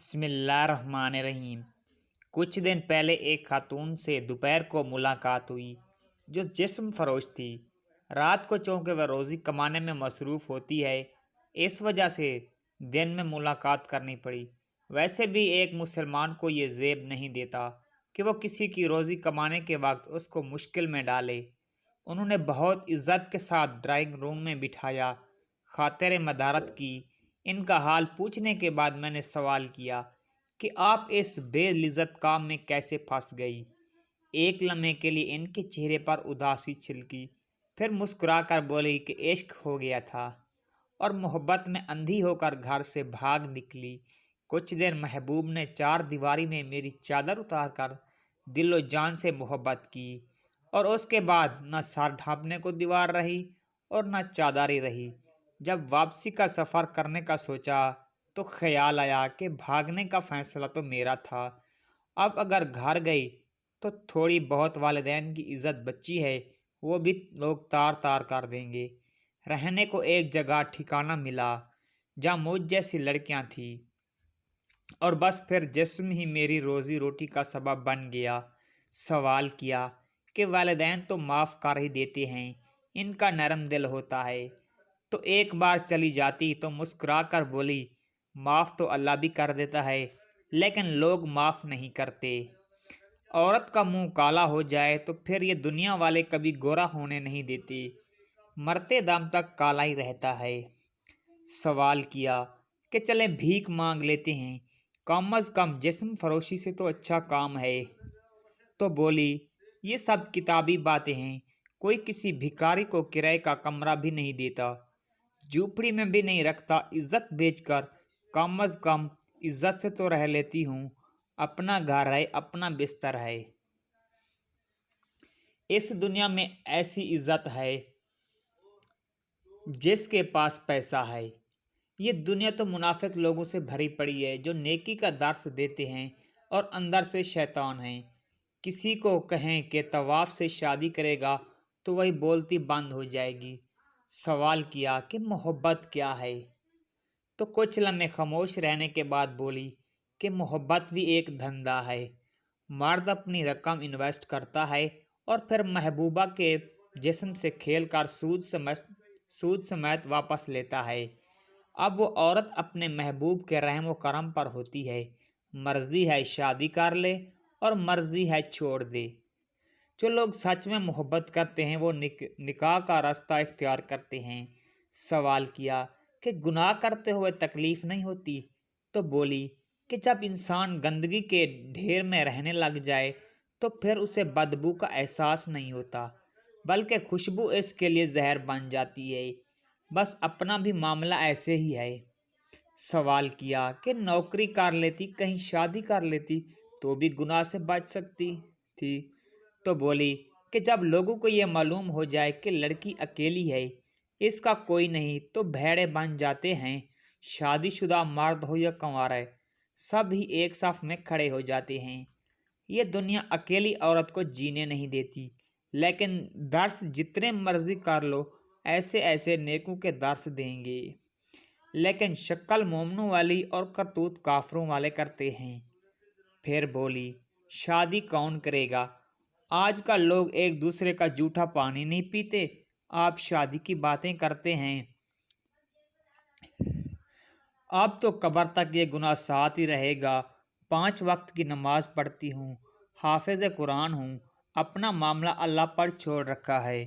बिस्मिल्लाहिर्रहमानिर्रहीम। कुछ दिन पहले एक खातून से दोपहर को मुलाकात हुई जो जिस्म फरोश थी। रात को चूँकि वह रोज़ी कमाने में मसरूफ़ होती है, इस वजह से दिन में मुलाकात करनी पड़ी। वैसे भी एक मुसलमान को ये ज़ेब नहीं देता कि वो किसी की रोज़ी कमाने के वक्त उसको मुश्किल में डाले। उन्होंने बहुत इज़्ज़त के साथ ड्राइंग रूम में बिठाया, खातिर मदारत की। इनका हाल पूछने के बाद मैंने सवाल किया कि आप इस बेलिज़्ज़त काम में कैसे फंस गई। एक लम्हे के लिए इनके चेहरे पर उदासी छिलकी, फिर मुस्कुराकर बोली कि इश्क हो गया था और मोहब्बत में अंधी होकर घर से भाग निकली। कुछ देर महबूब ने चार दीवारी में मेरी चादर उतारकर दिलो जान से मोहब्बत की और उसके बाद न सर ढांपने को दीवार रही और न चादर रही। जब वापसी का सफ़र करने का सोचा तो ख्याल आया कि भागने का फ़ैसला तो मेरा था। अब अगर घर गई तो थोड़ी बहुत वालिदैन की इज़्ज़त बची है, वो भी लोग तार तार कर देंगे। रहने को एक जगह ठिकाना मिला जहाँ मुझ जैसी लड़कियाँ थीं और बस फिर जिस्म ही मेरी रोज़ी रोटी का सबब बन गया। सवाल किया कि वालिदैन तो माफ़ कर ही देते हैं, इनका नरम दिल होता है। तो एक बार चली जाती तो मुस्कुरा कर बोली, माफ़ तो अल्लाह भी कर देता है, लेकिन लोग माफ़ नहीं करते। औरत का मुंह काला हो जाए तो फिर ये दुनिया वाले कभी गोरा होने नहीं देते, मरते दम तक काला ही रहता है। सवाल किया कि चलें भीख मांग लेते हैं, कम अज़ कम जिस्म फरोशी से तो अच्छा काम है। तो बोली, ये सब किताबी बातें हैं, कोई किसी भिखारी को किराए का कमरा भी नहीं देता, झूपड़ी में भी नहीं रखता। इज्जत बेचकर कम अज़ कम इज्जत से तो रह लेती हूँ। अपना घर है, अपना बिस्तर है। इस दुनिया में ऐसी इज्जत है जिसके पास पैसा है। ये दुनिया तो मुनाफिक लोगों से भरी पड़ी है जो नेकी का दर्स देते हैं और अंदर से शैतान हैं। किसी को कहें कि तवाफ से शादी करेगा तो वही बोलती बंद हो जाएगी। सवाल किया कि मोहब्बत क्या है, तो कुछ लम्हे खामोश रहने के बाद बोली कि मोहब्बत भी एक धंधा है। मर्द अपनी रकम इन्वेस्ट करता है और फिर महबूबा के जिस्म से खेल कर सूद समेत वापस लेता है। अब वो औरत अपने महबूब के रहम व करम पर होती है। मर्जी है शादी कर ले और मर्जी है छोड़ दे। जो लोग सच में मोहब्बत करते हैं वो निकाह का रास्ता इख्तियार करते हैं। सवाल किया कि गुनाह करते हुए तकलीफ़ नहीं होती, तो बोली कि जब इंसान गंदगी के ढेर में रहने लग जाए तो फिर उसे बदबू का एहसास नहीं होता, बल्कि खुशबू इसके लिए जहर बन जाती है। बस अपना भी मामला ऐसे ही है। सवाल किया कि नौकरी कर लेती, कहीं शादी कर लेती तो भी गुनाह से बच सकती थी। तो बोली कि जब लोगों को ये मालूम हो जाए कि लड़की अकेली है, इसका कोई नहीं, तो भेड़े बन जाते हैं। शादीशुदा मर्द हो या कंवारा, सब ही एक साफ में खड़े हो जाते हैं। ये दुनिया अकेली औरत को जीने नहीं देती, लेकिन दर्स जितने मर्जी कर लो, ऐसे ऐसे नेकों के दर्स देंगे, लेकिन शक्ल मोमनों वाली और करतूत काफरों वाले करते हैं। फिर बोली, शादी कौन करेगा? आजकल लोग एक दूसरे का जूठा पानी नहीं पीते, आप शादी की बातें करते हैं। अब तो कब्र तक ये गुनाह साथ ही रहेगा। 5 वक्त की नमाज पढ़ती हूँ, हाफिज़ कुरान हूँ, अपना मामला अल्लाह पर छोड़ रखा है।